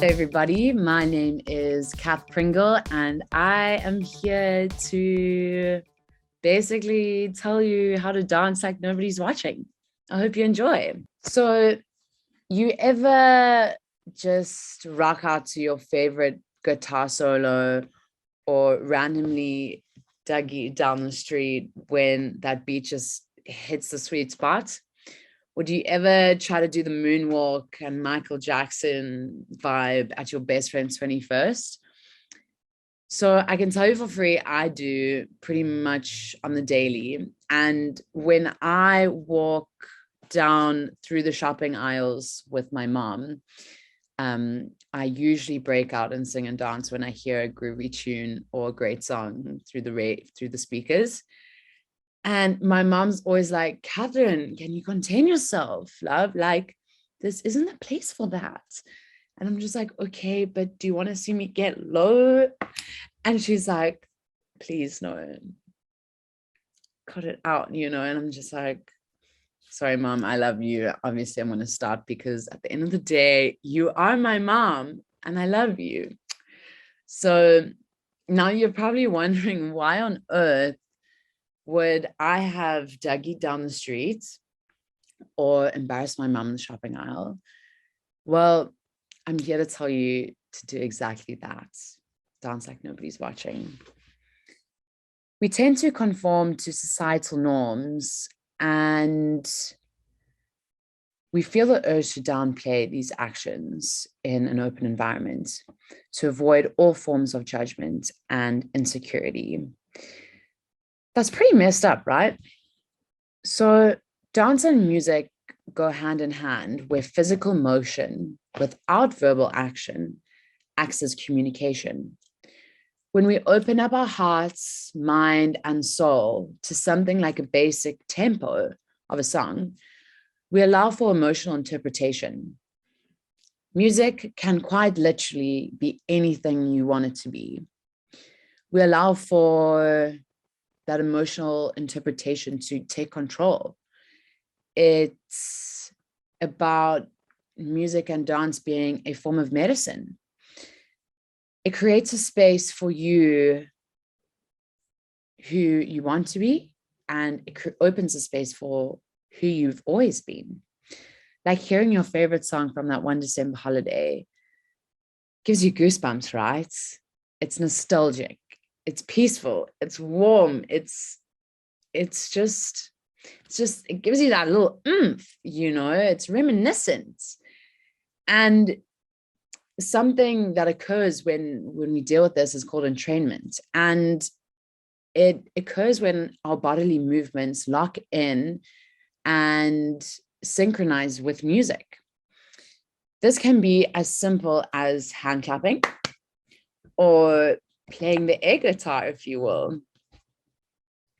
everybody. My name is Cath Pringle, and I am here to basically tell you how to dance like nobody's watching. I hope you enjoy. So, you ever just rock out to your favorite guitar solo or randomly Dougie down the street when that beat just hits the sweet spot? Would you ever try to do the moonwalk and Michael Jackson vibe at your best friend's 21st? So I can tell you for free, I do pretty much on the daily. And when I walk down through the shopping aisles with my mom, I usually break out and sing and dance when I hear a groovy tune or a great song through the speakers. And my mom's always like, Catherine, can you contain yourself, love? Like, this isn't a place for that. And I'm just like, okay, but do you want to see me get low? And she's like, please, no, cut it out, And I'm just like, sorry, mom, I love you. Obviously, I'm going to start because at the end of the day, you are my mom and I love you. So now you're probably wondering why on earth would I have Dougie down the street or embarrass my mom in the shopping aisle? Well, I'm here to tell you to do exactly that. Dance like nobody's watching. We tend to conform to societal norms and we feel the urge to downplay these actions in an open environment to avoid all forms of judgment and insecurity. That's pretty messed up, right? So dance and music go hand in hand, where physical motion without verbal action acts as communication. When we open up our hearts, mind, and soul to something like a basic tempo of a song, we allow for emotional interpretation. Music can quite literally be anything you want it to be. We allow for that emotional interpretation to take control. It's about music and dance being a form of medicine. It creates a space for you who you want to be, and it opens a space for who you've always been. Like hearing your favorite song from that one December holiday gives you goosebumps, right? It's nostalgic. It's peaceful, it's warm, it gives you that little oomph, it's reminiscent. And something that occurs when we deal with this is called entrainment. And it occurs when our bodily movements lock in and synchronize with music. This can be as simple as hand clapping or playing the air guitar, if you will,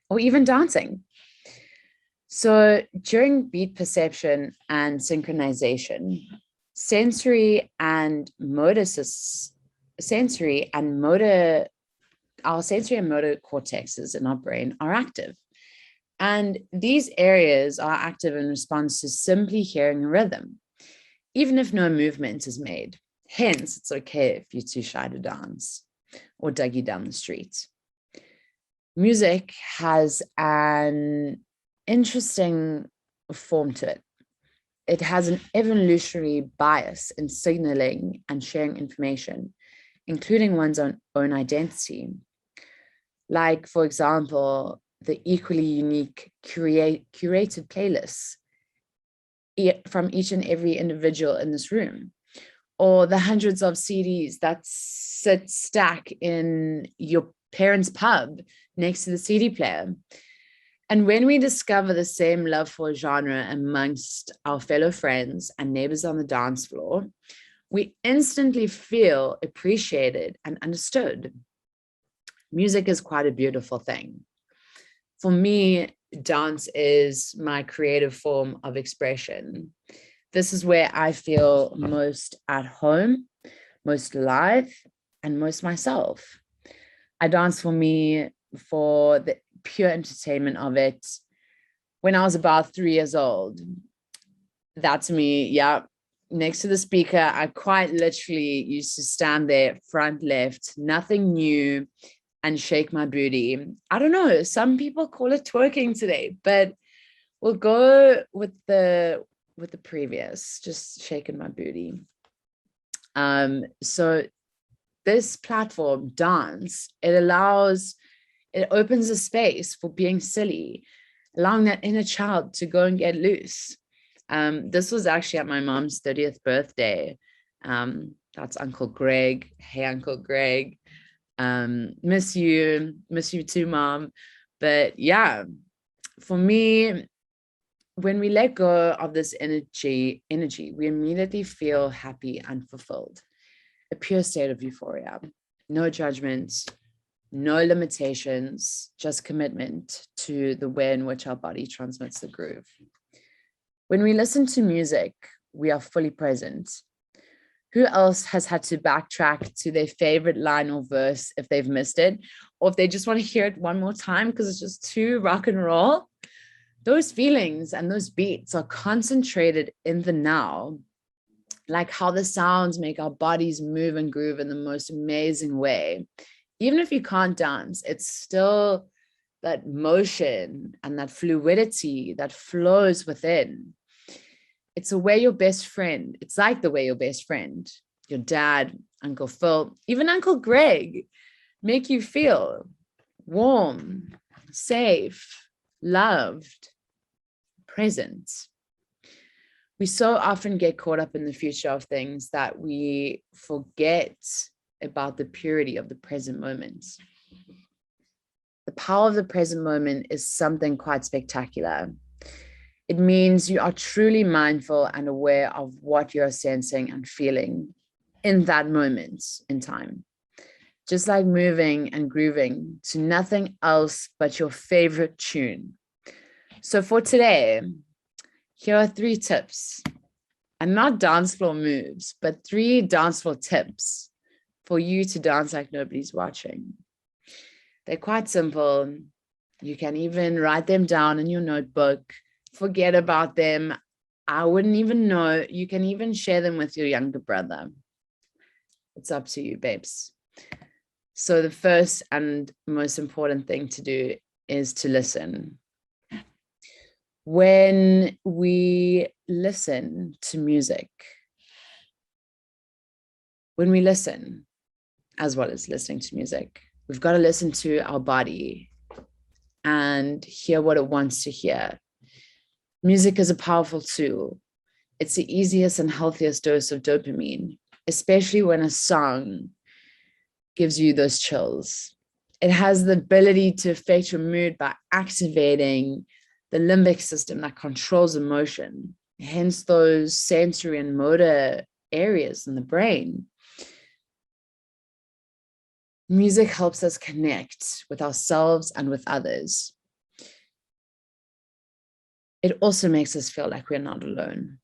or even dancing. So during beat perception and synchronization, our sensory and motor cortexes in our brain are active. And these areas are active in response to simply hearing a rhythm, even if no movement is made. Hence, it's okay if you're too shy to dance or Dougie down the street. Music has an interesting form to it. It has an evolutionary bias in signaling and sharing information, including one's own identity. Like, for example, the equally unique curated playlists from each and every individual in this room, or the hundreds of CDs that sit stack in your parents' pub next to the CD player. And when we discover the same love for a genre amongst our fellow friends and neighbors on the dance floor, we instantly feel appreciated and understood. Music is quite a beautiful thing. For me, dance is my creative form of expression. This is where I feel most at home, most alive, and most myself. I dance for the pure entertainment of it. When I was about 3 years old, that to me, yeah, next to the speaker. I quite literally used to stand there front left, nothing new, and shake my booty. I don't know, some people call it twerking today, but we'll go with the previous, just shaking my booty. So this platform, dance, it opens a space for being silly, allowing that inner child to go and get loose. This was actually at my mom's 30th birthday. That's Uncle Greg. Hey, Uncle Greg. Miss you too, Mom. But yeah, for me, when we let go of this energy, we immediately feel happy and fulfilled. A pure state of euphoria. No judgments, no limitations, just commitment to the way in which our body transmits the groove. When we listen to music, we are fully present. Who else has had to backtrack to their favorite line or verse if they've missed it, or if they just want to hear it one more time because it's just too rock and roll? Those feelings and those beats are concentrated in the now, like how the sounds make our bodies move and groove in the most amazing way. Even if you can't dance, it's still that motion and that fluidity that flows within. It's the way your best friend, it's like the way your best friend, your dad, Uncle Phil, even Uncle Greg, make you feel warm, safe, loved, present. We so often get caught up in the future of things that we forget about the purity of the present moment. The power of the present moment is something quite spectacular. It means you are truly mindful and aware of what you're sensing and feeling in that moment in time. Just like moving and grooving to nothing else but your favorite tune. So for today, here are 3 tips, and not dance floor moves, but 3 dance floor tips for you to dance like nobody's watching. They're quite simple. You can even write them down in your notebook. Forget about them. I wouldn't even know. You can even share them with your younger brother. It's up to you, babes. So the first and most important thing to do is to listen. When we listen to music, when we listen, as well as listening to music, we've got to listen to our body and hear what it wants to hear. Music is a powerful tool. It's the easiest and healthiest dose of dopamine, especially when a song gives you those chills. It has the ability to affect your mood by activating the limbic system that controls emotion, hence those sensory and motor areas in the brain. Music helps us connect with ourselves and with others. It also makes us feel like we're not alone.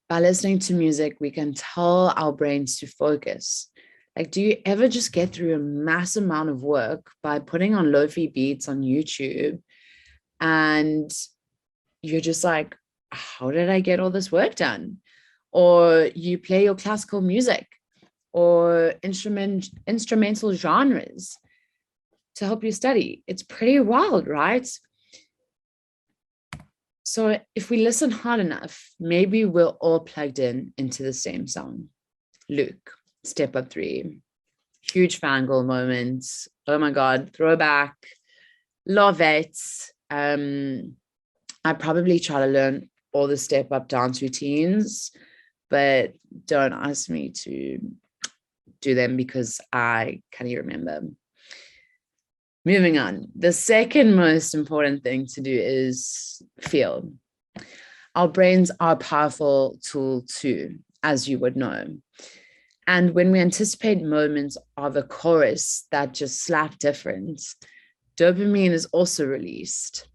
By listening to music, we can tell our brains to focus. Like, do you ever just get through a mass amount of work by putting on lo-fi beats on YouTube and you're just like, how did I get all this work done? Or you play your classical music or instrumental genres to help you study. It's pretty wild, right? So if we listen hard enough, maybe we're all plugged into the same song. Luke, Step Up 3. Huge fangirl moments. Oh my God, throwback. Love it. I probably try to learn all the Step Up dance routines, but don't ask me to do them because I can't even remember. Moving on. The second most important thing to do is feel. Our brains are a powerful tool too, as you would know. And when we anticipate moments of a chorus that just slap different, dopamine is also released.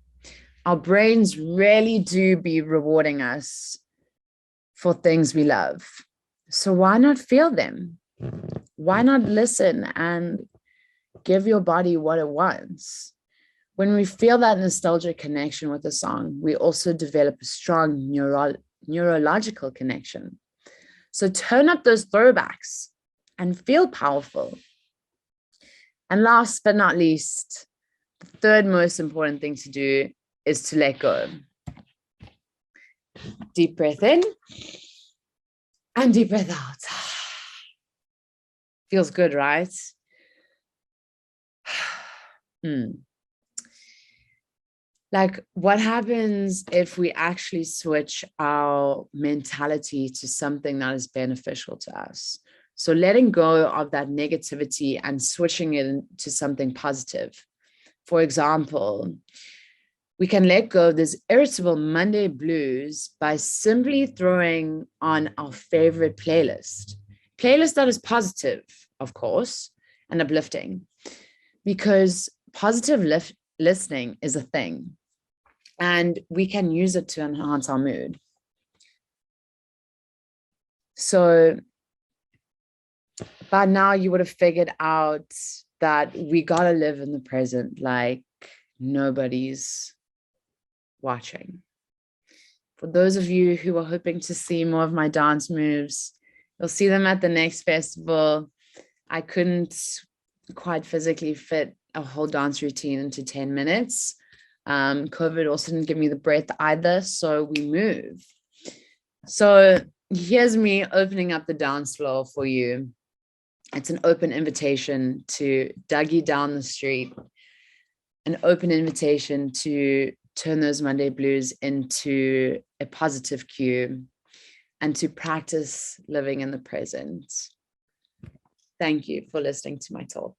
Our brains really do be rewarding us for things we love. So why not feel them? Why not listen and give your body what it wants? When we feel that nostalgic connection with a song, we also develop a strong neurological connection. So turn up those throwbacks and feel powerful. And last but not least, the third most important thing to do is to let go. Deep breath in and deep breath out. Feels good, right? Like, what happens if we actually switch our mentality to something that is beneficial to us? So letting go of that negativity and switching it into something positive. For example, we can let go of this irritable Monday blues by simply throwing on our favorite playlist that is positive, of course, and uplifting, because positive listening is a thing, and we can use it to enhance our mood. So by now you would have figured out that we got to live in the present, like nobody's watching. For those of you who are hoping to see more of my dance moves, you'll see them at the next festival. I couldn't quite physically fit a whole dance routine into 10 minutes. COVID also didn't give me the breath either, so we move. So here's me opening up the dance floor for you. It's an open invitation to Dougie down the street, an open invitation to turn those Monday blues into a positive cue, and to practice living in the present. Thank you for listening to my talk.